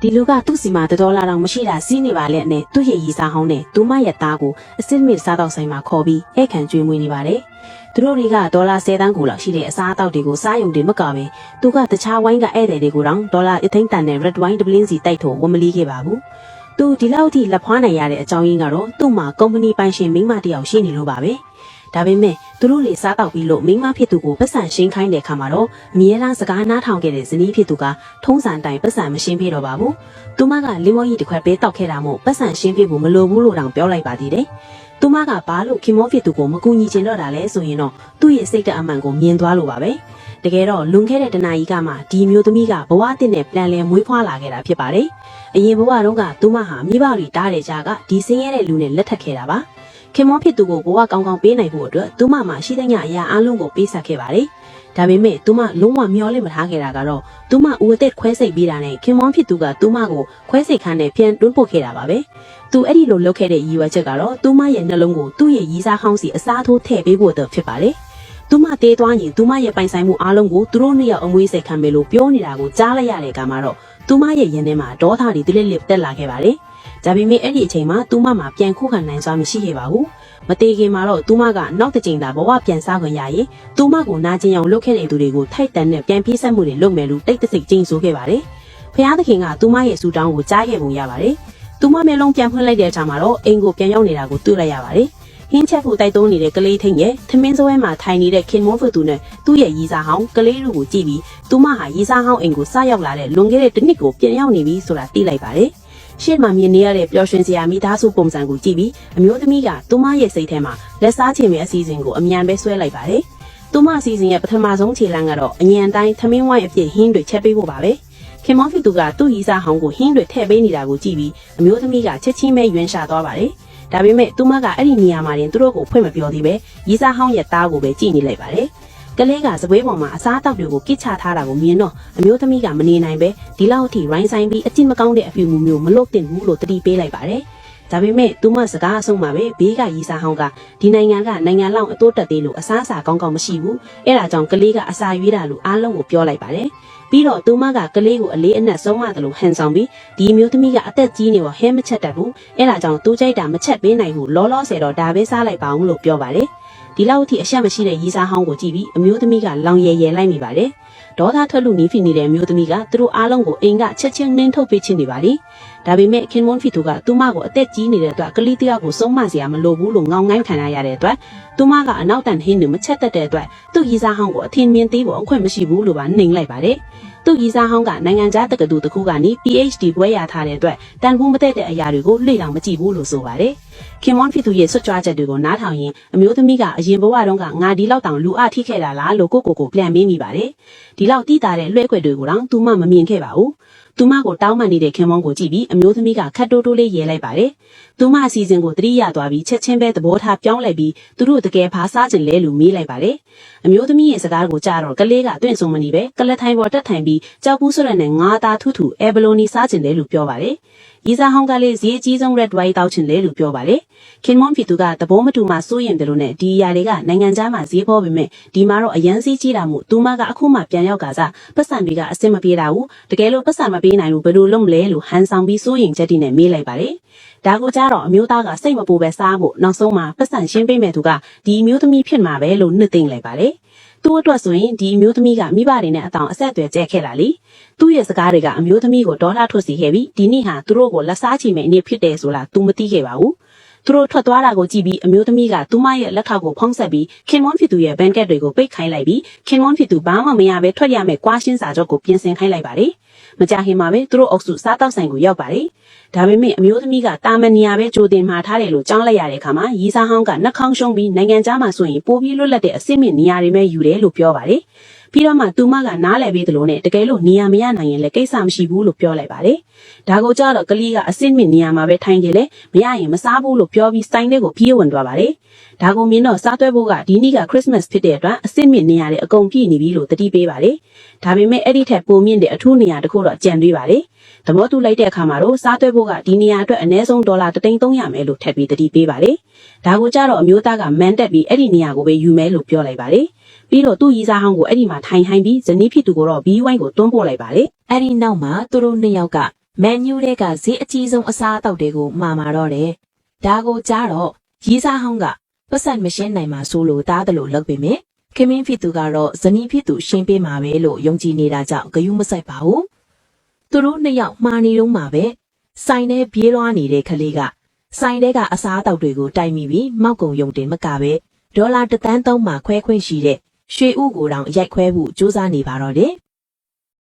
ဒီလူကသူ့စီမှာ$တောင်မရှိတာစီးနေပါလေနဲ့သူ့ရဲ့ရီစာဟောင်းနဲ့သူမရဲ့သားကိုအစစ်မစ်စားတော့ဆိုင်မှာခေါ်ပြီးဧကန်ကျွေးမွေးနေပါတယ်သူတို့တွေက$10 သန်းကိုလောက်ရှိတဲ့အစားအသောက်တွေကိုစားရုံတင်မကပဲသူကတခြားဝိုင်းကဧည့်သည်တွေကိုတောင်$အသိန်းတန်နဲ့ red wine တပလင်းစီတိုက်ထုတ်ဝမလီခဲ့ပါဘူးသူဒီလောက်ထိလက်ဖွားနိုင်ရတဲ့အကြောင်းရင်းကတော့သူ့မှာကုမ္ပဏီပိုင်ရှင်မိန်းမတယောက်ရှိနေလို့ပါပဲဒါပေမဲ့သူတို့လေစားတော့ပြီးလို့မိန်းမဖြစ်သူကိုပတ်စံရှင်းခိုင်းတဲ့ခါမှာတော့အမြဲတမ်းစကားနားထောင်ခဲ့တဲ့ဇနီးဖြစ်သူကထုံးစံတိုင်းပတ်စံမရှင်းပြတော့ပါဘူးသူမကလင်းမောကြီးတစ်ခွက်ပဲတောက်ခဲ့တာမို့ပတ်စံရှင်းပြဖို့မလိုဘူးလို့တောင်ပြောလိုက်ပါသေးတယ်သူမကဘာလို့ခင်မောဖြစ်သူကိုမကူညီချင်တော့တာလဲဆိုရင်တော့သူ့ရဲ့စိတ်တဲ့အမှန်ကိုမြင်သွားလို့ပါပဲတကယ်တော့လွန်ခဲ့တဲ့တနာရီကမှဒီမျိုးသမီးကဘဝအသစ်နဲ့ပြန်လည်မွေးဖွားလာခဲ့တာဖြစ်ပါတယ်အရင်ဘဝတုန်းကသူမဟာမိဘတွေတားတဲ့ကြားကဒီဆင်းရဲတဲ့လူနဲ့လက်ထပ်ခဲ့တာပါခင်မောဖြစ်သူကိုဘဝကောင်းကောင်းပေးနိုင်ဖို့အတွက်သူမမှာရှိတဲ့ညအရာအလုံးကိုပေးဆက်ခဲ့ပါတယ်ဒါပေမဲ့သူမလုံးဝမျောလင့်မထားခဲ့တာကတော့သူမဦးအသက်ခွဲစိတ်ပြီးတာနဲ့ခင်မောဖြစ်သူကသူမကိုခွဲစိတ်ခန်းနဲ့ပြန်တွန်းပို့ခဲ့တာပါပဲသူအဲ့ဒီလိုလုပ်ခဲ့တဲ့ရည်ရွယ်ချက်ကတော့သူမရဲ့နှလုံးကိုသူ့ရဲ့ရီးစားဟောင်းစီအစားထိုးထည့်ပေးဖို့အတွက်ဖြစ်ပါတယ်သူမတေးသွားရင်သူမရဲ့ပိုင်ဆိုင်မှုအားလုံးကိုသူတို့နှစ်ယောက်အမွေးစိတ်ခံမယ်လို့ပြောနေတာကိုကြားလိုက်ရတဲ့အခါမှာတော့သူမရဲ့ရင်ထဲမှာဒေါသတွေတလစ်လစ်တက်လာခဲ့ပါတယ်ဒါပေမဲ့အဲ့ဒီအချိန်မှာသူမမှာပြန်ခုခံနိုင်စွာမရှိခဲ့ပါဘူးမတေခင်မှာတော့သူမကနောက်တစ်ချိန်သာဘဝပြန်စားခွင့်ရရင်သူမကိုနာကျင်အောင်လုပ်ခဲ့တဲ့သူတွေကိုထိုက်တန်နဲ့ပြန်ပြေးဆက်မှုတွေလုပ်မယ်လို့တိတ်တဆိတ်ကျင်းဆိုခဲ့ပါတယ်ဖျားသခင်ကသူမရဲ့ဆူတောင်းကိုကြားခဲ့ပုံရပါတယ်သူမမျက်လုံးပြန်ဖွင့်လိုက်တဲ့အခါမှာတော့အိမ်ကိုပြန်ရောက်နေတာကိုတွေ့လိုက်ရပါတယ်ဟင်းချက်ဖို့တိုက်တွန်းနေတဲ့ကလေးထိန်ရဲ့သမင်းစပွဲမှာထိုင်နေတဲ့ခင်မောဖသူနဲ့သူ့ရဲ့ရီစာဟောင်းကလေးတို့ကိုကြည့်ပြီးသူမဟာရီစာဟောင်းအိမ်ကိုစရောက်လာတဲ့လွန်ခဲ့တဲ့တစ်နှစ်ကိုပြန်ရောက်နေပြီဆိုတာသိလိုက်ပါတယ်ရှေ့မှာမြင်နေရတဲ့ပျော်ရွှင်စရာမိသားစုပုံစံကိုကြည့်ပြီးအမျိုးသမီးကသူမရဲ့စိတ်ထဲမှာလက်စားချင်မဲ့အစီအစဉ်ကိုအမြန်ပဲဆွဲလိုက်ပါတယ်။သူမအစီအစဉ်ရဲ့ပထမဆုံးခြေလှမ်းကတော့အញ្ញံတိုင်းသမင်းဝိုင်းအဖြစ်ဟင်းတွေချက်ပေးဖို့ပါပဲ။ခင်မောဖီသူကသူ့ရီစာဟောင်းကိုဟင်းတွေထည့်ပေးနေတာကိုကြည့်ပြီးအမျိုးသမီးကချက်ချင်းပဲယွန်းရှာသွားပါတယ်။ဒါပေမဲ့သူမကအဲ့ဒီနေရာမှာတင်သူတို့ကိုဖွင့်မပြောသေးပဲရီစာဟောင်းရဲ့သားကိုပဲကြည့်နေလိုက်ပါတယ်။ကလေးကစပွဲပေါ်မှာအစားအသောက်တွေကိုကစ်ချထားတာကိုမြင်တော့အမျိုးသမီးကမနေနိုင်ပဲဒီလောက်အထိရိုင်းဆိုင်ပြီးအကျင့်မကောင်းတဲ့အပြုအမူမျိုးမလုပ်သင့်ဘူးလို့တတိပေးလိုက်ပါတယ်။ဒါပေမဲ့သူမစကားအဆုံးမှာပဲဘေးကရီစာဟောင်းကဒီနိုင်ငံလောက်အတိုးတက်သေးလို့အစားအစာကောင်းမရှိဘူး။အဲ့ဒါကြောင့်ကလေးကအစာရွေးတာလို့အားလုံးကိုပြောလိုက်ပါတယ်။ပြီးတော့သူမကကလေးကိုအလေးအနက်ဆုံးမတယ်လို့ဟန်ဆောင်ပြီးဒီအမျိုးသမီးကအသက်ကြီးနေတော့ဟဲမချက်တတ်ဘူး။အဲ့ဒါကြောင့်သူ့ကြိုက်တာမချက်ပေးနိုင်ဘူးလောလောဆယ်တော့ဒါပဲစားလိုက်ပါအောင်လို့ပြောပါတယ်။ဒီလောက်အထိအရှက်မရှိတဲ့ရီစာဟောင်းကိုကြည့်ပြီးအမျိုးသမီးကလောင်ရဲရဲလိုက်မိပါတယ်။ဒေါသထွက်လို့နီးဖိနေတဲ့အမျိုးသမီးကသူတို့အားလုံးကိုအိမ်ကချက်ချင်းနှင်းထုတ်ပေးချင်နေပါလေ။ဒါပေမဲ့ခင်မွန်ဖီသူကသူမကိုအသက်ကြီးနေတဲ့အတွက်ကလေးတယောက်ကိုဆုံးမစရာမလိုဘူးလို့ငောင်းငိုင်းခံရတဲ့အတွက်သူမကအနောက်တန်ဟင်းတွေမချက်တတ်တဲ့အတွက်သူ့ရီစာဟောင်းကိုအထင်မြင်သေးဖို့အခွင့်မရှိဘူးလို့ပါနှိမ်လိုက်ပါတယ်။သူ့ရီစာဟောင်းကနိုင်ငံခြားတက္ကသိုလ်တစ်ခုကနေ PhD ဘွဲ့ရထားတဲ့အတွက်တန်ဖိုးမသက်တဲ့အရာတွေကိုလေ့လာမကြည့်ဘူးလို့ဆိုပါတယ်။ခင်မွန်ဖီသူရဲ့ဆွကြွားချက်တွေကိုနားထောင်ရင်အမျိုးသမီးကအရင်ဘဝတုန်းကငါဒီလောက်တောင်လူအထိခဲ့တာလားလို့ကိုပြန်မေးမိပါတယ်။ဒီလောက်တိတာတဲ့လွှဲခွက်တွေကိုတောင်သူမမမြင်ခဲ့ပါဘူး။သူမကိုတောင်းပန်နေတဲ့ခင်မွန်ကိုကြည့်ပြီးအမျိုးသမီးကခတ်တိုးတိုးလေးရဲလိုက်ပါတယ်။သူမအစီအစဉ်ကိုသတိရသွားပြီးချက်ချင်းပဲသဘောထားပြောင်းလိုက်ပြီးသူတို့တကယ်ဘာစားချင်လဲလို့မေးလိုက်ပါတယ်။အမျိုးသမီးရဲ့စကားကိုကြားတော့ကလေးကအသွင်ဆုံးမနေပဲကလထိုင်ပေါ်တက်ထိုင်ပြီးကြောက်ဘူးဆွရနဲ့ငါးသားထူထူအဲဘလိုနီစားချင်လဲလို့ပြောပါတယ်။ရီစာဟောင်းကလေးဈေးကြီးဆုံး red wine တောက်ချင်လဲလို့ပြောပါတယ်။ခင်မွန်ဖီသူကသဘောမတူမှစိုးရင်တယ်လို့နဲ့ဒီအရာတွေကနိုင်ငံခြားမှာဈေးပေါ်ပေမဲ့ဒီမှာတော့အရန်ဈေးကြီးတာမို့သူမကအခုမှပြန်ရောက်ကစားပတ်စံတွေကအဆင်မပြေတာဘူးတကယ်လို့ပတ်စံမပေးနိုင်လို့ဘယ်လိုလုပ်မလဲလို့ဟန်ဆောင်ပြီးစိုးရင်ချက်တီနဲ့မေးလိုက်ပါတယ်ဒါကိုကြတော့အမျိုးသားကစိတ်မပူပဲစားဖို့နောက်ဆုံးမှာပတ်စံရှင်းပေးမဲ့သူကဒီအမျိုးသမီးဖြစ်မှာပဲလို့နှစ်သိမ့်လိုက်ပါတယ်သူ့အတွက်ဆိုရင်ဒီအမျိုးသမီးကမိဘတွေနဲ့အတောင်အဆက်အသွယ်ကျဲခဲ့လာလေသူ့ရဲ့စကားတွေကအမျိုးသမီးကိုဒေါသထွက်စေခဲ့ပြီးဒီနေ့ဟာသူတို့ကိုလက်စားချီမဲ့အနေဖြစ်တယ်ဆိုတာသူမသိခဲ့ပါဘူးသူတို့ထွက်သွားတာကိုကြည့်ပြီးအမျိုးသမီးကသူမရဲ့လက်ထောက်ကိုဖုံးဆက်ပြီးခင်မွန်ဖြစ်သူရဲ့ဘန်ကက်တွေကိုပိတ်ခိုင်းလိုက်ပြီးခင်မွန်ဖြစ်သူဘာမှမရပဲထွက်ရမယ်ကွာရှင်းစာချုပ်ကိုပြင်ဆင်ခိုင်းလိုက်ပါတယ်မကြခင်မှာပဲသူတို့အုပ်စုစားတောက်ဆိုင်ကိုရောက်ပါတယ်ဒါပေမဲ့အမျိုးသမီးကတာမန်နေရာပဲကြိုတင်မှာထားတယ်လို့ကြောင်းလိုက်ရတဲ့အခါမှာရီစာဟောင်းကနှက်ခေါင်းရှုံးပြီးနိုင်ငံခြားမှာဆိုရင်ပိုပြီးလွတ်လပ်တဲ့အဆင့်မြင့်နေရာတွေပဲယူတယ်လို့ပြောပါတယ်ပြီးတော့မှသူမကနားလည်ပေးသလိုနဲ့တကယ်လို့နေရာမရနိုင်ရင်လည်းကိစ္စမရှိဘူးလို့ပြောလိုက်ပါတယ်ဒါကိုကြားတော့ကလေးကအဆင့်မြင့်နေရာမှာပဲထိုင်ကြလေမရရင်မစားဘူးလို့ပြောပြီးဆိုင်လေးကိုပြေးဝင်သွားပါတယ်ဒါကိုမြင်တော့စားသွဲဖို့ကဒီနေ့ကခရစ်စမတ်ဖြစ်တဲ့အတွက်အဆင့်မြင့်နေရာတွေအကုန်ပြည့်နေပြီလို့တတိပေးပါတယ်ဒါပေမဲ့အဲ့ဒီထက်ပိုမြင့်တဲ့အထူးနေရာတစ်ခုတော့ကြံသေးပါတယ်သဘောတူလိုက်တဲ့အခါမှာတော့စားသွဲဖို့ကဒီနေရာအတွက်အနည်းဆုံး$1,300ရမယ်လို့ထပ်ပြီးတတိပေးပါတယ်ဒါကိုကြတော့အမျိုးသားကမန်တက်ပြီးအဲ့ဒီနေရာကိုပဲယူမယ်လို့ပြောလိုက်ပါတယ်ပြီးတော့သူ့ရီစာဟောင်းကိုအဲ့ဒီမှာထိုင်ပြီးဇနီးဖြစ်သူကိုတော့ဘီးဝိုင်းကိုတွန်းပို့လိုက်ပါတယ်အဲ့ဒီနောက်မှာသူတို့နှစ်ယောက်က မန်နျူတွေကဈေးအကြီးဆုံးအစားအသောက်တွေကိုမှာမာတော့တယ်ဒါကိုကြားတော့ရီးစားဟောင်းကပတ်စံမရှင်းနိုင်မှာဆိုလို့တားတယ်လို့လုပ်ပေမဲ့ခင်မင်းဖြစ်သူကတော့ဇနီးဖြစ်သူရှင်းပေးမှာပဲလို့ယုံကြည်နေတာကြောင့်ဂယုမဆိုင်ပါဘူးသူတို့နှစ်ယောက်မှားနေတော့မှာပဲဆိုင်ထဲပြေးလွှားနေတဲ့ကလေးကဆိုင်ထဲကအစားအသောက်တွေကိုတိုက်မိပြီးမောက်ကုံယုံတင်မကပဲဒေါ်လာ1,300,000မှာခွဲခွင့်ရှိတဲ့ရွှေဥကိုတောင်ရိုက်ခွဲဖို့စူးစမ်းနေပါတော့တယ်